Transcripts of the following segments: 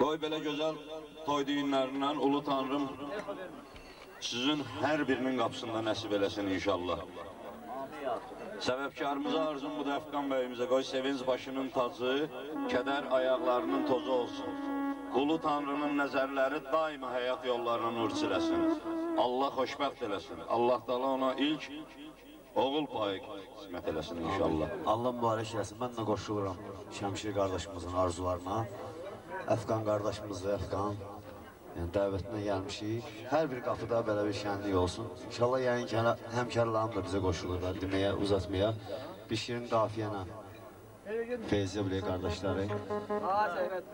Qoy belə gözəl toy düyünlərindən Ulu Tanrım sizin hər birinin qapısında nəsib eləsin inşallah. Səbəbkarımıza arzum bu da Əfqan bəyimizə qoy sevinç başının tacı, kədər ayaqlarının tozu olsun. Ulu Tanrının nəzərləri daima həyat yollarına nur çiləsin. Allah xoşbəxt eləsin. Allah da ona ilk oğul payı qismət eləsin inşallah. Allah mübarək eləsin. Mən də qoşuluram Şəmşir qardaşımızın arzularına. Əfqan qardaşımız və Əfqan dəvətinə gəlmişik. Hər bir qapıda belə bir şənlik olsun. İnşallah yayın həmkarlarım da bizə qoşulurlar deməyə, uzatmaya. Bir şirin qafiyənə Feyzə biləyə qardaşları.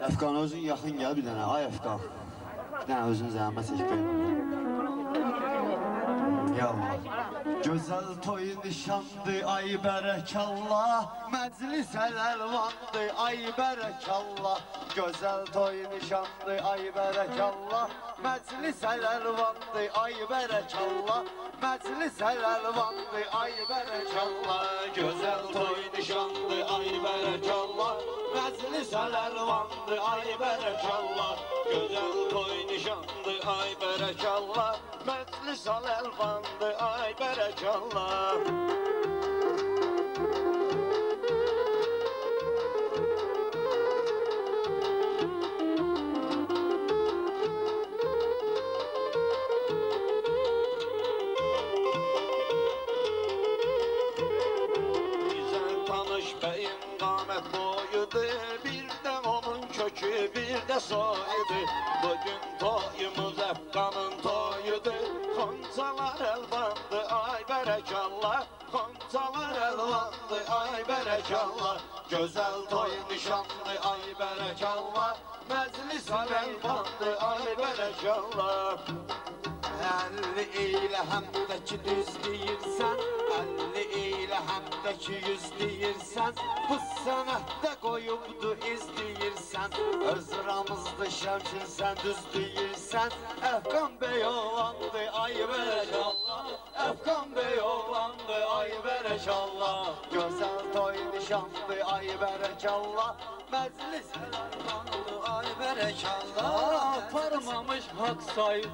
Əfqan özün yaxın gəl bir dənə. Ay Əfqan. Bir dənə özün zəhmət çəkməyin. Gözəl toy nişandı, ay bərəkallah. Məclis əlvandı, ay bərəkallah. Gözəl toy nişandı, ay bərəkallah. Məclis əlvandı, ay bərəkallah. Məclis əlvandı, ay bərəkallah. Gözəl toy nişandı, ay bərəkallah. Məclis əlvandı, ay bərəkallah. Gözəl toy nişandı, ay bərəkallah. Məclis əlvandı, ay bərəkallah. Bir de soydu, bugün toyumuz Əfqanın toyudur. Xoncalar əlvandı, ay bərəkallah. Xoncalar əlvandı, ay bərəkallah. Gözəl toy nişandı, ay bərəkallah. Məclis əlvandı, ay bərəkallah. 50 ilə həmdəki düz deyirsən, 50 ilə həmdəki 100 deyirsən, bu sənətdə qoyubdu iz deyirsən, öz ramızdı Şəmşir sən düz deyirsən. Əfqan bəy oğlandı, ay bərəkallah. Əfqan bəy oğlandı, ay bərəkallah. Gözəl toy nişandı, ay bərəkallah. Məclis əlvandı, ay bərəkallah. Aparmamış haqq sayıb,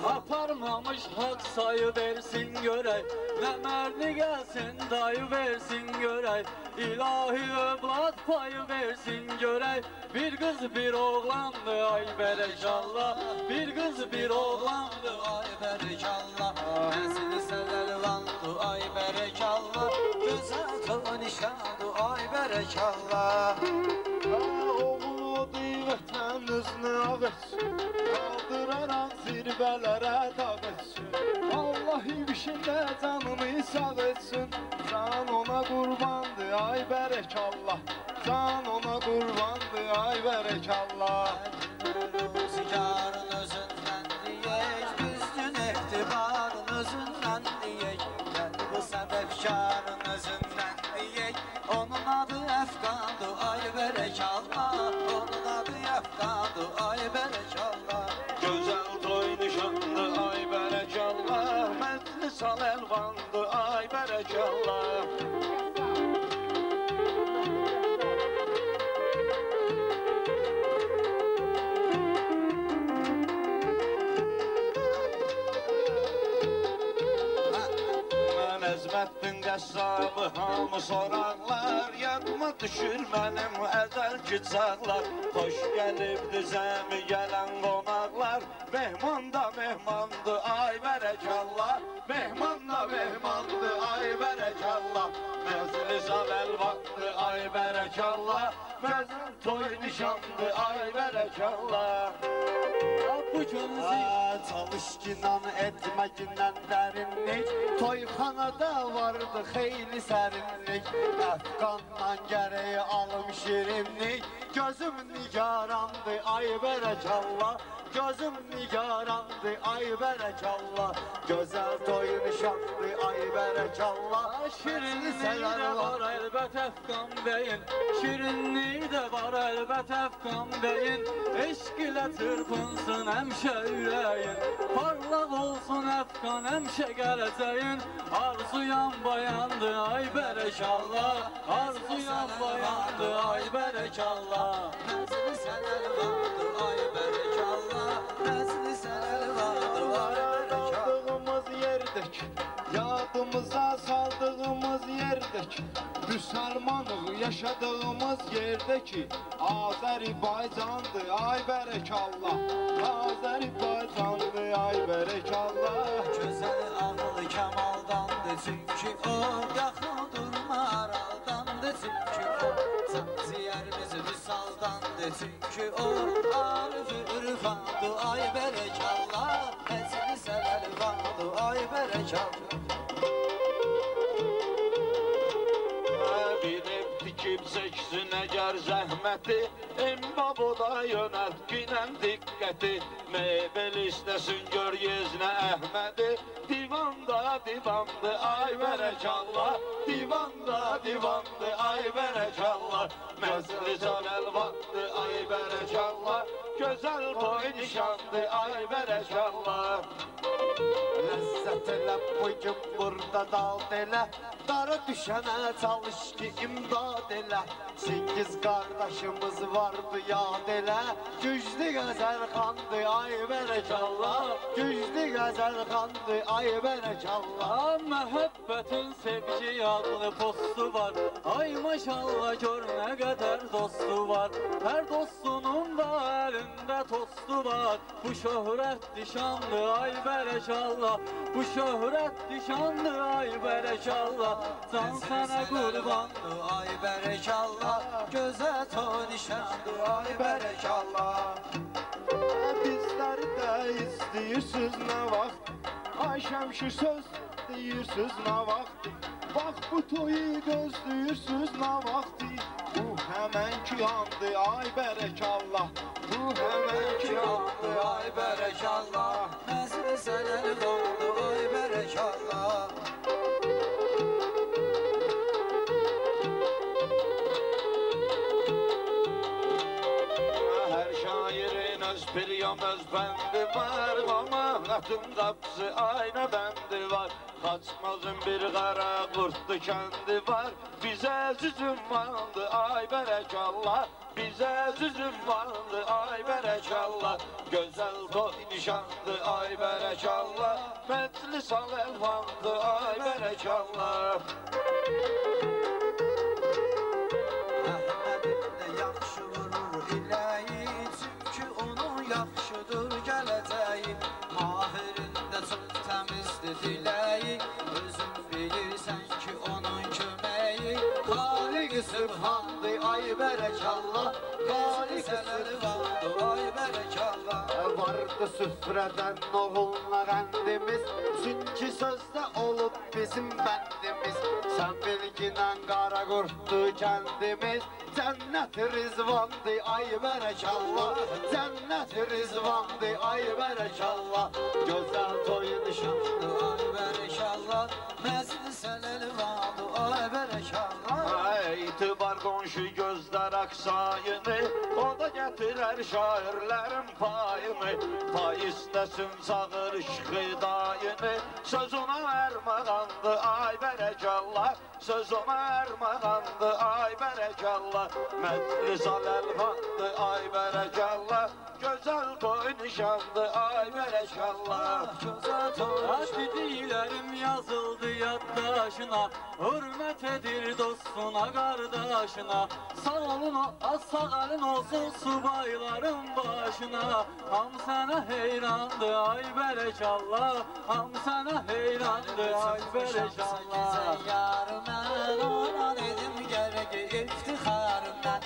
aparmamış hak sayı versin görək. Nə mərdi gəlsin dayı versin görək. İlahi övlad payı versin görək. Bir qız bir oğlandı, ay bərəkallah. Bir qız bir oğlandı, ay bərəkallah. Məclis əlvandı, ay bərəkallah. Gözəl toy nişandı, ay bərəkallah. Oğlu vətən üzünə ağıtsın, qaldıraran zirvələrə dağıtsın. Allah ibişində canını sağ etsin, can ona qurbandı, ay bərəkallah. Can ona qurbandı, ay bərəkallah. Ruzigarın özündən deyək, düzdün eftibarın özündən deyək. Gəl bu səbəbkarın özündən deyək, onun adı Əfqandı, ay bərəkallah. Onun adı Əfqandı, ay bərəkallah. Gözəl toy nişandı, ay bərəkallah. Məclis əlvandı, ay bərəkallah. Əzməddin qəssabı hamı sorarlar, yadıma düşür mənim əzəlki çağlar. Xoş gəlibdi zəmi gələn qonaqlar, mehman da mehmandı, ay bərəkallah. Mehman da mehmandı, ay bərəkallah. Məclis əlvandı, ay bərəkallah. Məclis toy nişandı, ay bərəkallah. Bu gün Çalışkinan etməkindən dərinlik, toyxanada vardı xeyli sərinlik. Əfqandan gərək alım şirinlik, gözüm nigarandı ay berekallah. Gözüm nigarandı ay berekallah. Güzel toy nişandı ay berekallah. Şirinliği de var elbet Efkan Bey'in, şirinliği de var elbet Efkan Bey'in. Eşk ile çırpınsın hemşe yüreğin, parlak olsun Efkan hemşe geleceğin. Arzuyan bayandı ay berekallah, arzuyan bayandı ay berekallah. Nəzli sənəl vardır ay berekallah, nəzli sənəl vardır ay berekallah. Aldığımız yerdek, yadımıza saldığımız yerdek, Müslümanlık yaşadığımız yerdeki Azerbaycan'dı ay berekallah, Azerbaycan'dı ay berekallah. Gözəl ağıl kəmaldandır çünki o, yaxın durma araldandır çünki o. Sanciyərimiz vüsaldandır çünki o, arif ürfandır ay berekallah, nəzli sənəl vardır ay berekallah. Bilib dikib çəksin əgər zəhməti, Embaboda yönəlt günən diqqəti. Mebel istəsin gör yeznə Əhmədi, divanda divandı ay berekallah, divanda divandı ay berekallah. Məzli canəl vaxtı ay berekallah, gözəl boy nişandı ay berekallah. Lezzet elə bugün burada dal elə. Dara düşənə çalış ki imdad elə. 8 qardaşımız vardı yad elə. Güclü qəzəl xandı ay berekallah. Güclü qəzəl xandı ay berekallah. Məhəbbətin sevgi adlı postu var, ay maşallah gör nə qədər dostu var. Hər dostunun da əlində tostu var. Bu şöhrət dişanlı ay berekallah, bu şöhrət dişanlı ay berekallah. Can sənə qurbandı Ay berekallah, gözəl toy nişandı ay berekallah. Bizləri də istəyirsiniz nə vaxt, ay Şəmşir söz deyirsiniz nə vaxt. Bax bu toyu gözləyirsiniz nə vaxt. Bu həmənki andı ay berekallah, bu həmənki andı ay berekallah. Nəzli sənəl vardır ay berekallah. Hər şairin öz piryam öz bəndi var, Amanatın qapısı ayna bəndi var. Qaçmazın bir qara qurtlu kəndi var, Bizə züzüm vardı ay berekallah, Bizə züzüm vardı ay berekallah. Gözəl toy nişandı ay berekallah, Məclis al elvandı ay berekallah. Əhmədim də yaxşı vurur iləyi, çünki onun yaxşıdır gələcəyi. Mahirin də çox təmizdir diləyi, özün bilirsən ki onun köməyi. Xaliq-i Sübhandı ay berekallah. Xaliq-i Sənəli vardı ay berekallah. Vardı süfrədən oğullar əndimiz, çünki sözdə olub bizim bəndimiz. Sən bilginən qara qurtdu kəndimiz, Cənnət rizvandı ay berekallah, Cənnət rizvandı ay berekallah. Gözəl toy nişandı Ay berekallah, məzli sənəli vardı ay berekallah. İtibar qonşu gözlər aksayını, O da gətirər şairlərin payını. Pay istəsin çağır şıxıdayını, Söz ona ərmağandı ay berekallah, Söz ona ərmağandı ay berekallah. Məclis al əlvandı ay berekallah, Gözəl toy nişandı ay berekallah. Gözəl toy Dediklərim yazıldı yaddaşına, hürmət edir dostuna, qardaşına. Sağ əlin olsun subayların başına. Ham sənə heyrandı ay berekallah, Ham sənə heyrandı ay berekallah. Yarım mən ona dedim gərək iftixarım mən.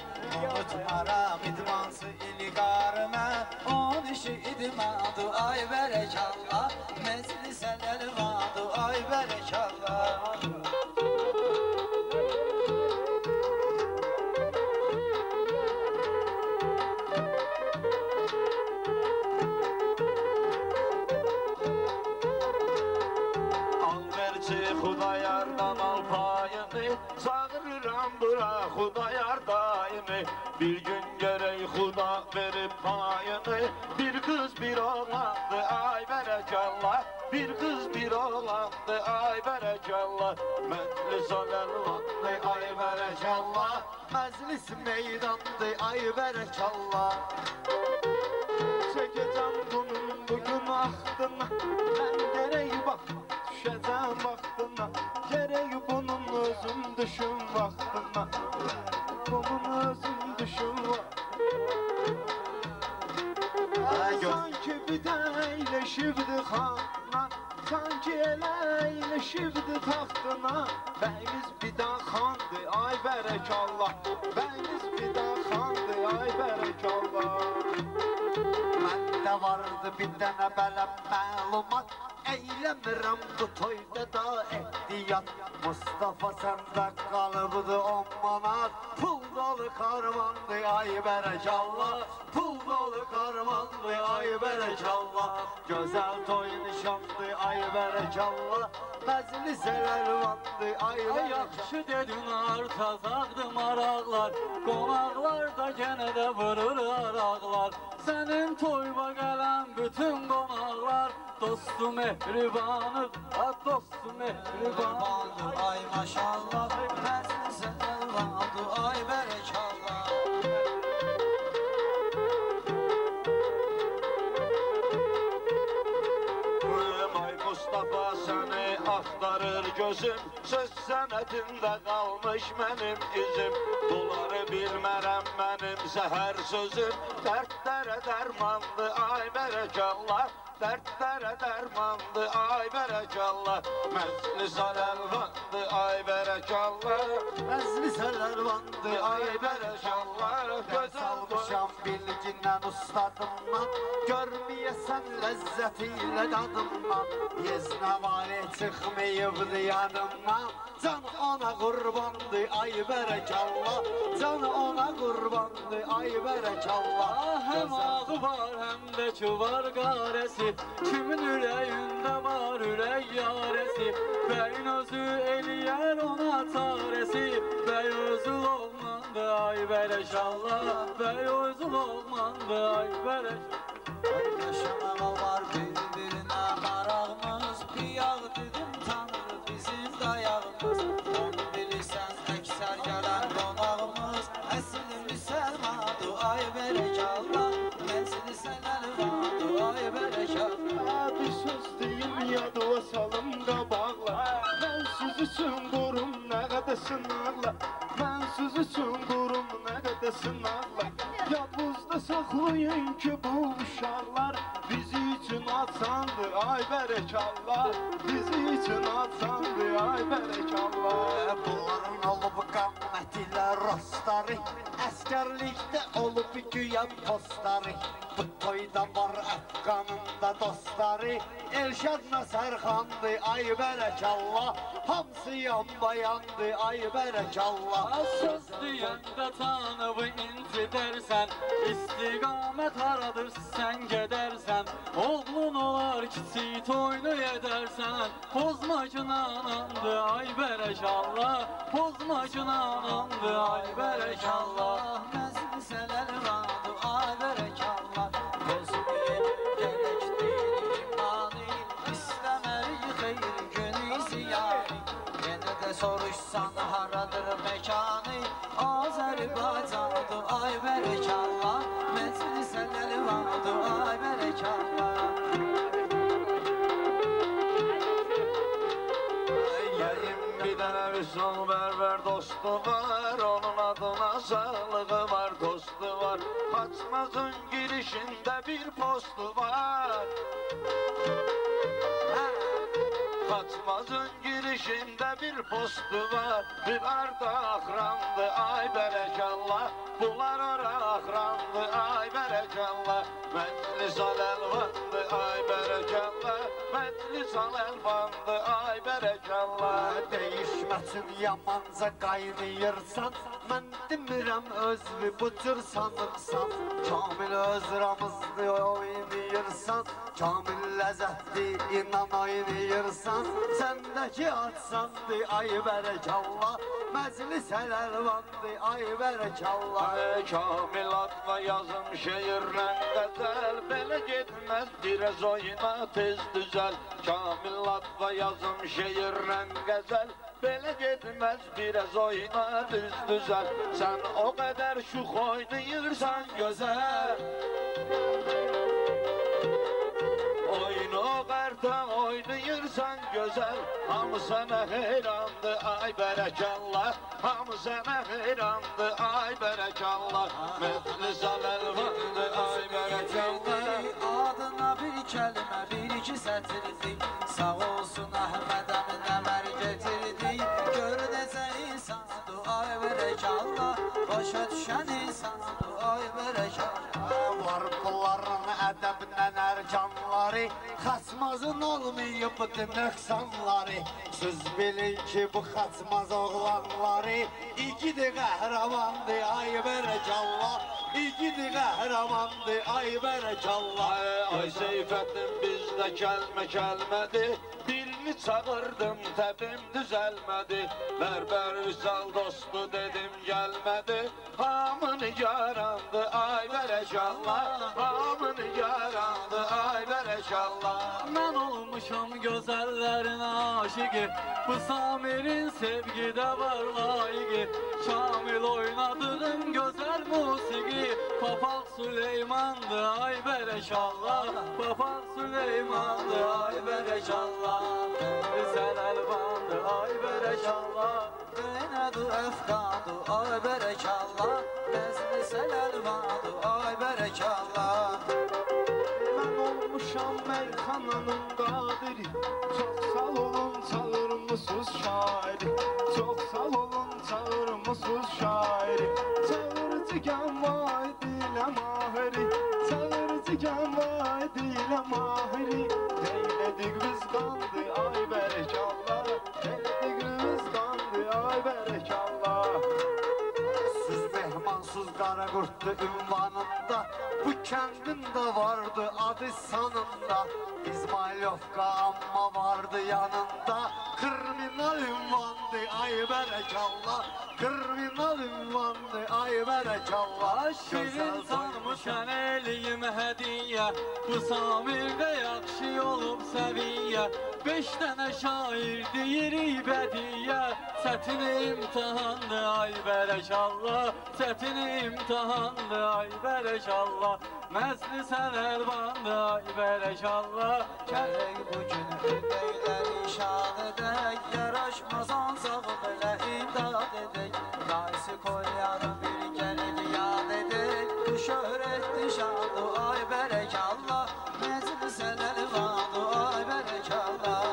Unutmaram idmansı ilqarı mən, on işi idmandı ay berekallah. Məclis sənəli vardı ay berekallah. Çağırıram bura Xudayar daimi. Bir gün gerek Xuda verip payını. Bir kız bir oğlandı ay berekallah. Bir kız bir oğlandı ay berekallah. Meclis alelvandı ay berekallah. Meclis meydandı ay berekallah. Çekeceğim bunun bugün ahtına. Ben gereği bak düşeceğim ahtına. Gereği bunun özüm düşün vaktına. Bunun özüm düşün sanki bir de eyleşibdi xanla. Sanki elə eyleşibdi taxtına. Bəyimiz bir də xandı ay berekallah. Bəyimiz bir də xandı ay berekallah. Məndə vardı bir dənə belə məlumat. Eyləmirəm bu toyda da ehtiyat. Mustafa səndə qalıbdı 10 manat. Pul dolu karmandı ay berekallah. Pul dolu karmandı ay berekallah. Gözəl toy nişandı ay berekallah. Məclis elvandı ay Ay berekallah. yaxşı dedin artazaqdı maraqlar. Qonaqlar da gene de vurur araqlar. Sənin toyba gələn bütün qonaqlar dostu mehribanı, dostu mehribanı. Ay maşallah, meclis elvandı ay berekallah. Ay Mustafa seni axtarır gözüm. Söz sənədində qalmış mənim izim. Bunları bilmərəm mənim zəhər sözüm. Dərdlərə dərmandı ay berekallah. Dərdlərə dərmandı ay berekallah. Məclis aləlvandı ay berekallah. Məclis elvandı ay berekallah. Göz almışam bilgindən ustadımdan. Görməyəsən ləzzətilə dadımdan. Yeznə vali çıxmayıbdı yanımdan. Can ona qurbandı ay berekallah. Can ona qurbandı ay berekallah. Hem ağı var hem de ki var qarəsi. Kimin ürəyində var ürək yarəsi. Bəyin özü eləyər ona çarəsi. Bəy özü olmandı ay berekallah. Bəy özü olmandı ay berekallah. Yaşamağa var bir-birinə marağımız. Piyaq dedim tanrı bizim dayağımız. Onu bilirsən əksər gələn qonağımız. Əsil müsəlmandı ay berekallah. Məclis elvandı ay berekallah. Bir söz deyim yadıma salım qabaqla. Mən siz üçün qurum nə qədər sınaqla. Mən siz üçün qurum nə qədər sınaqla. Yadınızda saxlayın ki bu uşaqlar bizi üçün atsandı ay berekallah. Bizi üçün atsandı ay berekallah. Bunların olub qammətilə rostları. Əskərlikdə olub güya postları. Bu toyda var Əfqanında dostları. Elşadla Sərxandı ay berekallah. Hamısı yan bayandı ay berekallah. Söz deyəndə tanıb incidərsən. İstiqamət haradır sən gedərsən. Oğlun olar kiçik toyunu edərsən. Pozmacın anandı ay berekallah. Pozmacın anandı ay berekallah. Məclis elvandı ay berekallah. Bozmayın gerek değil imani. İstəmərik xeyir günü ziyani. Yenə də soruşsan haradır mekanı. Azərbaycandı ay berekallah. Məclis elvandı ay berekallah. Yəyin bir dənə Vüsal bərber dostu var. Onun adına sağlığı var, dostu var. Kaçmazın girişində bir postu var. Kaçmazın girişində bir postu var. Bunlar da axrandı ay berekallah. Bunlar ora axrandı ay berekallah. Məclis aləlvandı ay berekallah. Məclis aləlvandı ay berekallah. Değişməsin yamanca qaynayırsan. Mən demirəm özünü bu cür sanırsan. Kamil öz ramızlı oynayırsan. Kamil ləzzətli inan oynayırsan. Səndəki atsandı ay berekallah. məclis əlvandı, ay bərəkallah. Kamilatla yazım şehirle gazel, belə getmez biraz oyna tez düzel. Kamilatla yazım şehirle gazel, belə getmez biraz oyna düz düzel. Sen o kadar şux oynayırsan güzel. Oyunu karta oynayırsan güzel. Hamı sana heyrandı ay berekallah. Hamı sana heyrandı ay berekallah. Meclis alelvandı ay berekallah. Adına bir kelime, bir iki sətirdi. Sağ olsun Əhməd əmi nəmər getirdi. Gör necə insandı ay bərəkallah. Başa düşən insandı ay bərəkallah. Var bunların ədəblə ərcanları, xaçmazın olmayıbdı nöqsanları. Siz bilin ki bu xaçmaz oğlanları, igidi qəhrəmandı ay bərəkallah. İgidi qəhrəmandı ay bərəkallah. Ay Seyfettin bizde kelme kelmedi. Birini çağırdım tebim düzelmedi. Berber Üsal dostu dedim gelmedi. Hamını yarandı ay berekallah. Hamını yarandı ay berekallah. Mən olmuşam gözəllərin aşıqı. Bu Samir'in sevgide var layıqı. Şamil oynadığın gözəl musiqi. Papaq Süleyman'dı ay bərəkallah. Papaq Süleyman'dı ay bərəkallah. Sən əlvandı ay bərəkallah. Beynədu əfqandu ay bərəkallah. Məclis əlvandu ay bərəkallah. Ben olmuşam meyxananın qadiri. Çok sağ olun çağırmısınız şairi. Çok sağ olun çağırmısınız şairi. Çağırıcı gən vay dilə mahiri. Çağırıcı gən vay dilə mahiri. Deylədik biz qandı ay bərəkallah. Deylədik biz qandı ay bərəkallah. Siz mehmansız qara qurtdu ünvanında, bu kəndin də vardı adı sanında. İsmailovka amma vardı yanında, kriminal ünvandı ay bərəkallah. Kriminal ünvandı ay bərəkallah. Şirin sanmışan eliyim hediye. Bu Samir'de yaxşı olub səviyyə. 5 dənə şair deyirik bədiyə. Çətin imtihandı ay bərəkallah. Çətin imtihandı ay bərəkallah. Məclis əlvandı ay bərəkallah. Gələk bu gün ödəkləri şad edək. Yaraşmaz ancaq belə imdad edək. Qaysı koyarım bir gələk yad edək. Bu şöhrətli şadı ay bərəkallah. Məclis əlvandı ay bərəkallah.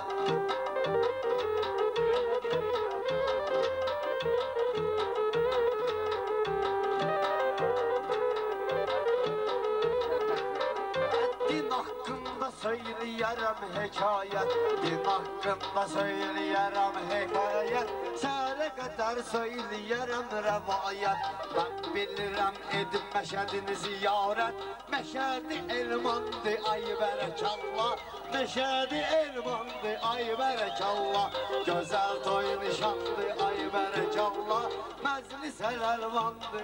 Din hakkında söyleyərəm hekayət, din hakkında söyleyərəm hekayət. Səhərə qədər söyleyərəm rəvayət. Mən bilirəm edim Məşədini ziyarət. Məşədi elmandı ay bərəkallah. Məşədi elmandı ay bərəkallah. Gözəl toy nişandı ay bərəkallah. Məclis əlvandı.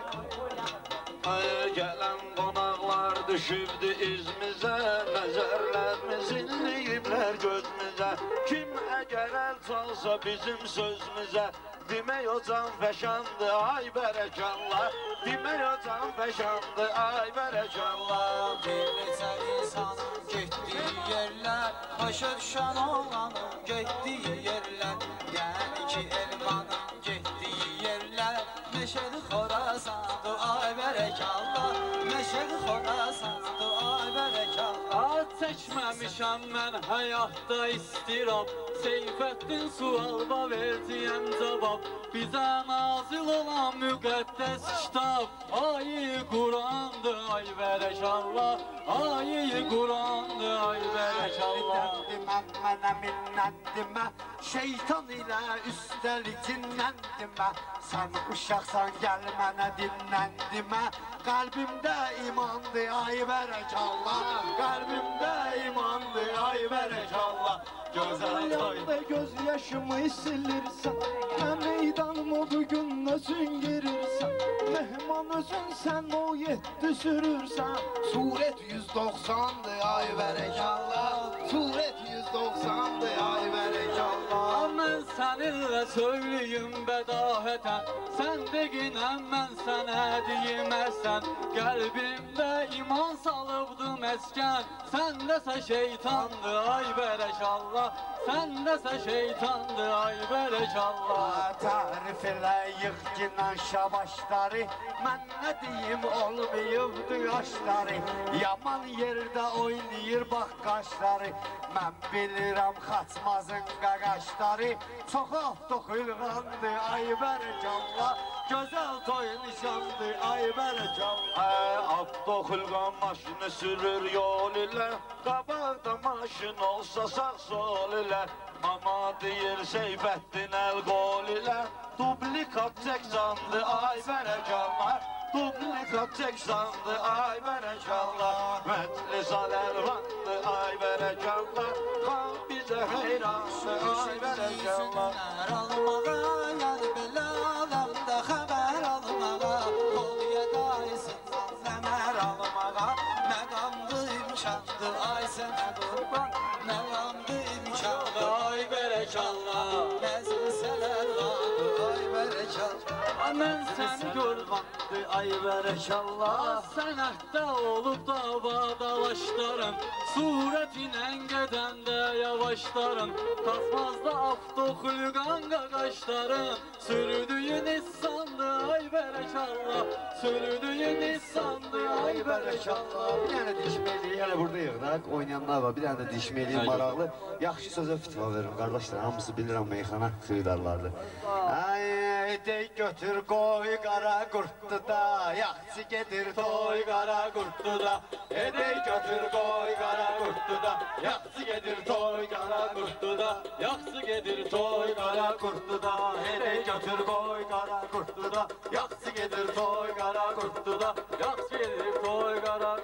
Ay gelen konaklar düşübdü izimize. Nezerlerimiz inleyipler gözümüze. Kim eğer el çalsa bizim sözümüze. Demək o can fəşandı ay bərəkallah. Demək o can fəşandı ay bərəkallah. Bir neçə insanın getdiyi yerlər, başa düşən oğlanın getdiyi yerlər. Yəni ki elmanın getdiyi yerlər, Meşəli Xorasandı ay bərəkallah. Meşəli Xorasandı ay bərəkallah. Ad çəkməmişəm mən həyatda istirab. Seyfettin sualda verciyəm cavab. Bizə nazil olan müqəddəs kitab. Ay-i Qurandı ay bərəkallah. Ay-i Qurandı ay bərəkallah. Demə mənə minnət demə, şeytan ilə üstəlik cinnən demə. Sən uşaqsan gəl mənə dinlən demə. Qəlbimdə imandı ay bərəkallah. Qəlbimdə imandı ay bərəkallah. Gözəl toy. Ayağında göz yaşımı silirsən. Mən fidanımı bugün özün girirsen Mehman özün sen o yetti sürürsen Suret 190'dı ay berekallah Suret 190'dı ay berekallah Mən səninlə söyləyim bədahətən Sən deginəm mən sənə deyməsən Qəlbimdə iman salıbdı məskən Səndəsə şeytandı ay bərəkallah Səndəsə şeytandı ay bərəkallah Tarif elə yığ ginan şabaşları Mən nə deyim olmayıbdı yaşları Yaman yerdə oynayır bax qaşları Mən bilirəm xaçmazın qaqaşları Çox avtoxülğandı ay bərəkallah Gözəl toy nişandı ay bərəkallah Avtoxülqan maşını sürür yol ilə Qabaqda maşın olsa sağ sol ilə Ama deyir Seyfəddin əl qol ilə Dublikat çəksandı ay bərəkallah Dublikat çəksandı ay bərəkallah Məclis aləlvandı ay bərəkallah Xalq bizə heyrandı ay bərəkallah Almağa yani belə alamda xəbər almağa Qolya qaysın zəmər almağa Məqamdı imkandı ay sənə qurban Məqamdı imkandı Ay bərəkallah Məzəsələr vardı ay bərəkallah Mən səni görməndi ay bərəkallah Sənətdə olub davadalaşlarım Surətinə gedəndə yavaşlarım Tasmazda avtoxülqan qaqaşlarım Sürüdüyün insandı ay bərəkallah Sürüdüyün insandı ay bərəkallah Bir dənə dişmeliyi hələ burada yığdaq, oynayanlar var, bir dənə də dişmeliyi maraqlı. Yaxşı sözə fitva verin, qardaşlar, hamısı bilirəm meyxana xıydarlardır. Ay, dey götür qoy qara qurtdu da, yaxşı gedir toy qara qurtdu da. Edey götür qoy qara qurtdu da Yaxşı gedir toy qara qurtdu da Yaxşı gedir toy qara qurtdu da Edey götür qoy qara qurtdu da, yaxşı gedir toy qara qurtdu da. Yaxşı gedir toy qara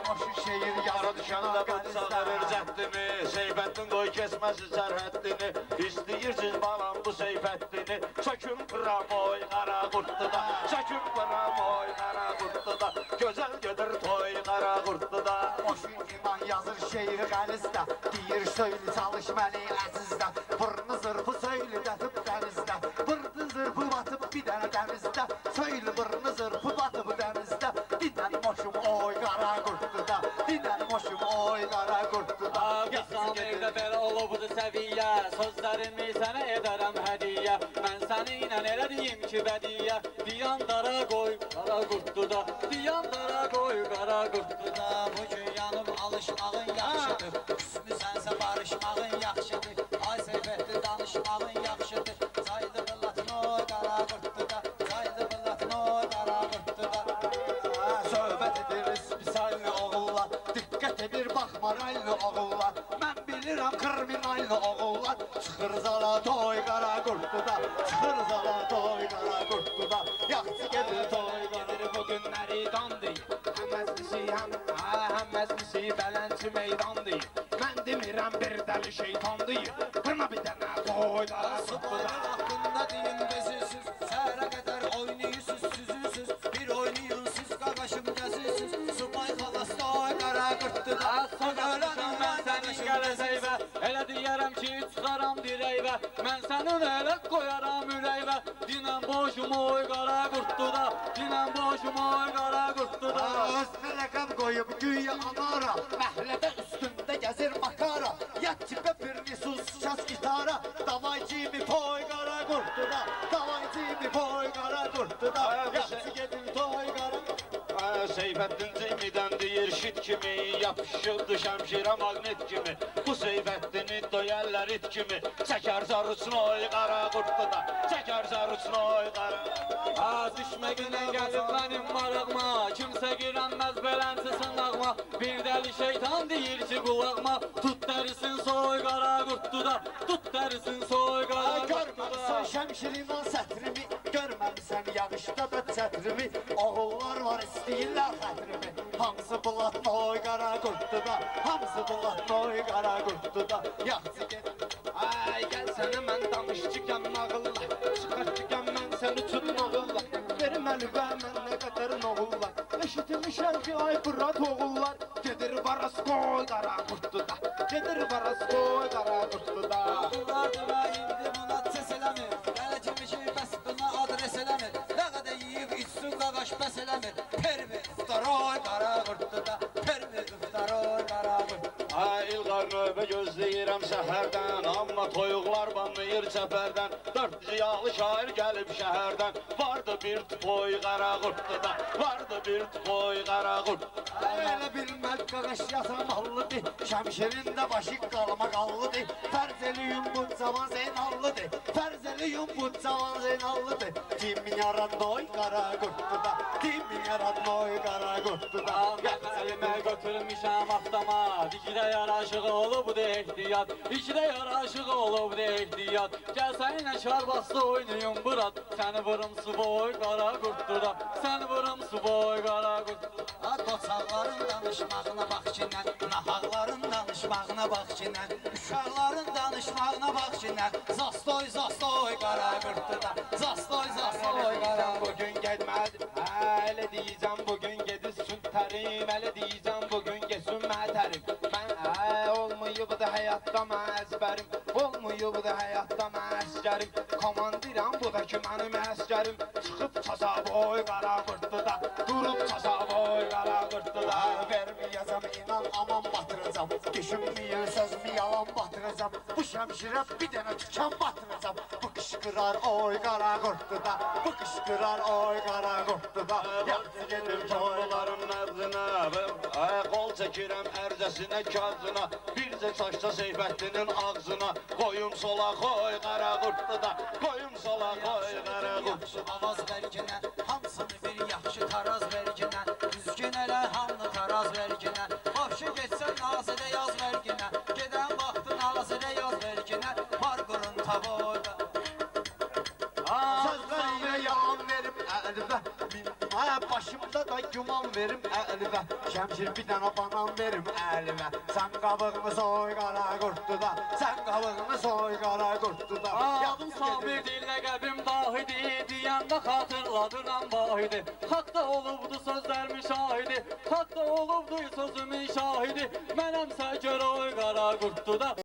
Başı şehir Yara yara düşəndə qıtsağa vercəddini Seyfəddin qoy kesməsi sərhəddini İstəyirsiniz balam bu Seyfəddini Çökün qıram oy qara qurtdu da Çökün qıram oy qara qurtdu da Gözəl gedir toy qara qurtdu da Boşun iman yazır şehir qəlizdə Deyir söylü çalış məni əzizdə Fırını zırpı söylü dətib dənizdə Fırını zırpı batıb bir dənə dənizdə Söylü fırını zırpı batıb dənizdə Dinən boşum oy qara qurtdu da Dinən boşum oy qara qurtdu da Qısan evdə belə olubdu səviyyə Sözlərimi sənə edərəm hədiyyə Mən səninlə elə deyim ki bədiyyə Diyan dara qoy qara qurtdu da Diyan dara qoy qara qurtdu da Bugün yanıb alışmağın yaxşıdır Küsmü sənsə barışmağın yaxşıdır Ay Seyfəddin danışmağın yaxşıdır Saydı bıllatın oy qara qurtdu da Saydı bıllatın oy qara qurtdu da Söhbət ediriz misalli oğullar Diqqət edir baxmaraylı oğullar Mən bilirəm kriminallı oğullar Çıxır zala toy qara qurtdu da Çıxır zala toy qara qurtdu da Yaxşı gedir toy Gedir bu günləri dandı Həm məclisi həm məclisi bələnçi meydandı Mən demirəm bir dəli şeytandı Qırma bir dənə toy qara qurtdu da Haqqında deyin bezirsiz Səhərə qədər oynayırsız süzürsüz Bir oynayın siz qaqaşım gəzirsiniz Subay xalas toy qara qurtdu da Sözlərəm mən sənin gələcəyvə Elə deyərəm ki çıxaram dirəyvə Mən sənin elə qoyaram ürəyvə Dinən boşum oy qara qurtdu da Dinən boşum oy qara qurtdu da Özünə ləqəb qoyub güya anara Məhlədə üstündə gəzir makara Yat tipə pirni sus şas gitara Davay kimi toy qara qurtdu da Davay kimi toy qara qurtdu da Yaxşı gedir toy qara Seyfəddin cimidən deyir şit kimi Yapışırdı şəmşirə maqnet kimi Bu Seyfəddini döyərlər it kimi Çəkər zarısını oy qara qurtdu da Çəkər zarısını oy qara Düşmə günə gəlib mənim marağıma Kimsə girənməz belənsi sınağıma Bir dəli şeytan deyir ki qulağıma Tut dərisin soy qara qurtdu da Tut dərisin soy qara qurtdu da Görməmisən şəmşiriman sətrimi Görməmisən yağışda da çətrimi Oğullar var istəyirlər xətrimi Hamısı bulat oy qara qurtdu da Hamısı bulat oy qara qurtdu da Yaxşı gedir Ay gelsene mən danışçıkən nağılla Çıxartçıkən mən sən üçün nağılla Verməli və mən nə qədər nağılla Eşitmişəm ki ay bırat oğullar Gedir varas qoy qara qurtluda Gedir varas qoy qara qurtluda Bunlardır ha indi buna ses eləmir Gələ kimi ki bəs buna adres eləmir Nə qədər yiyib içsin qaqaş bəs eləmir Pervi iftaroy qara qurtluda Pervi iftaroy qara qurtluda Ay İlqar növbə gözləyirəm səhərdən Amma toyuqlar banlayır çəpərdən 400 yağlı şair gəlib şəhərdən Vardı bir toy qara qurtluda Vardı bir toy qara qurt Elə bilməz qaqaş yasamallıdır Şəmşirin də başı qalma qallıdır Fərz eləyim bu zaman Zeynallıdır Fərz eləyim bu zaman Zeynallıdır Kimin yarandoy qara qurtluda Kimin yarandoy qara qurtluda Əlimə götürmüşəm avtomat İkidə yaraşıq olub da ehtiyat İkidə yaraşıq olub da ehtiyat Gəl səninlə şarbaslı oynayım Burat Səni vurum suboy qara qurtluda Səni vurum suboy qara qurtluda Qoçaqların danışmağına bax ki nə Nahaqların danışmağına bax ki nə Uşaqların danışmağına bax ki nə Zastoy zastoy qara qurtluda Zastoy zastoy qara qurtluda Bugün getmədi Elə deyəcəm bugün gedilsin tərim Elə deyəcəm bugün getsin mətərim Mən olmayıb da həyatda mən əzbərim Olmayıb da həyatda mən əsgərim Komandiram bu da ki mənim əsgərim Çıxıb çasaboy qara qurtluda Durub çasaboy qara qurtluda Verməyəcəm inan aman batıracam Düşünməyin sözümü yalan batıracam Bu şəmşirə bir dənə tükan batıracam Bu qışqırar oy qara qurtluda Bu qışqırar oy qara qurtluda Yaxşı gedir toyların nəbzinə Qol çəkirəm ərzəsinə kazına Bircə çaşda Seyfəddinin ağzına Qoyum sola qoy qara qurtluda Qoyum sola qoy qara qurtluda Avaz verginə Hamsını bir yaxşı taraz verginə Düzgün elə hamını taraz verginə Vapşı getsən nazirə yaz verginə Gedən vaxtın nazirə yaz verginə Var qurun tavoyda Sözlərinə yalan verim əlvə Minmaya başımda da güman verim əlvə Şəmşir bir dənə banan verim əlvə Sən qabığını soy qara qurtluda Sən qabığını soy qara qurtluda Adım Sabirdir, ləqəbim Dahidi Deyəndə xatırladıram Vahidi Haqda olubdu sözlər müşahidi Haqda olubdu sözümün şahidi Mənəmsə gör oy qara qurtluda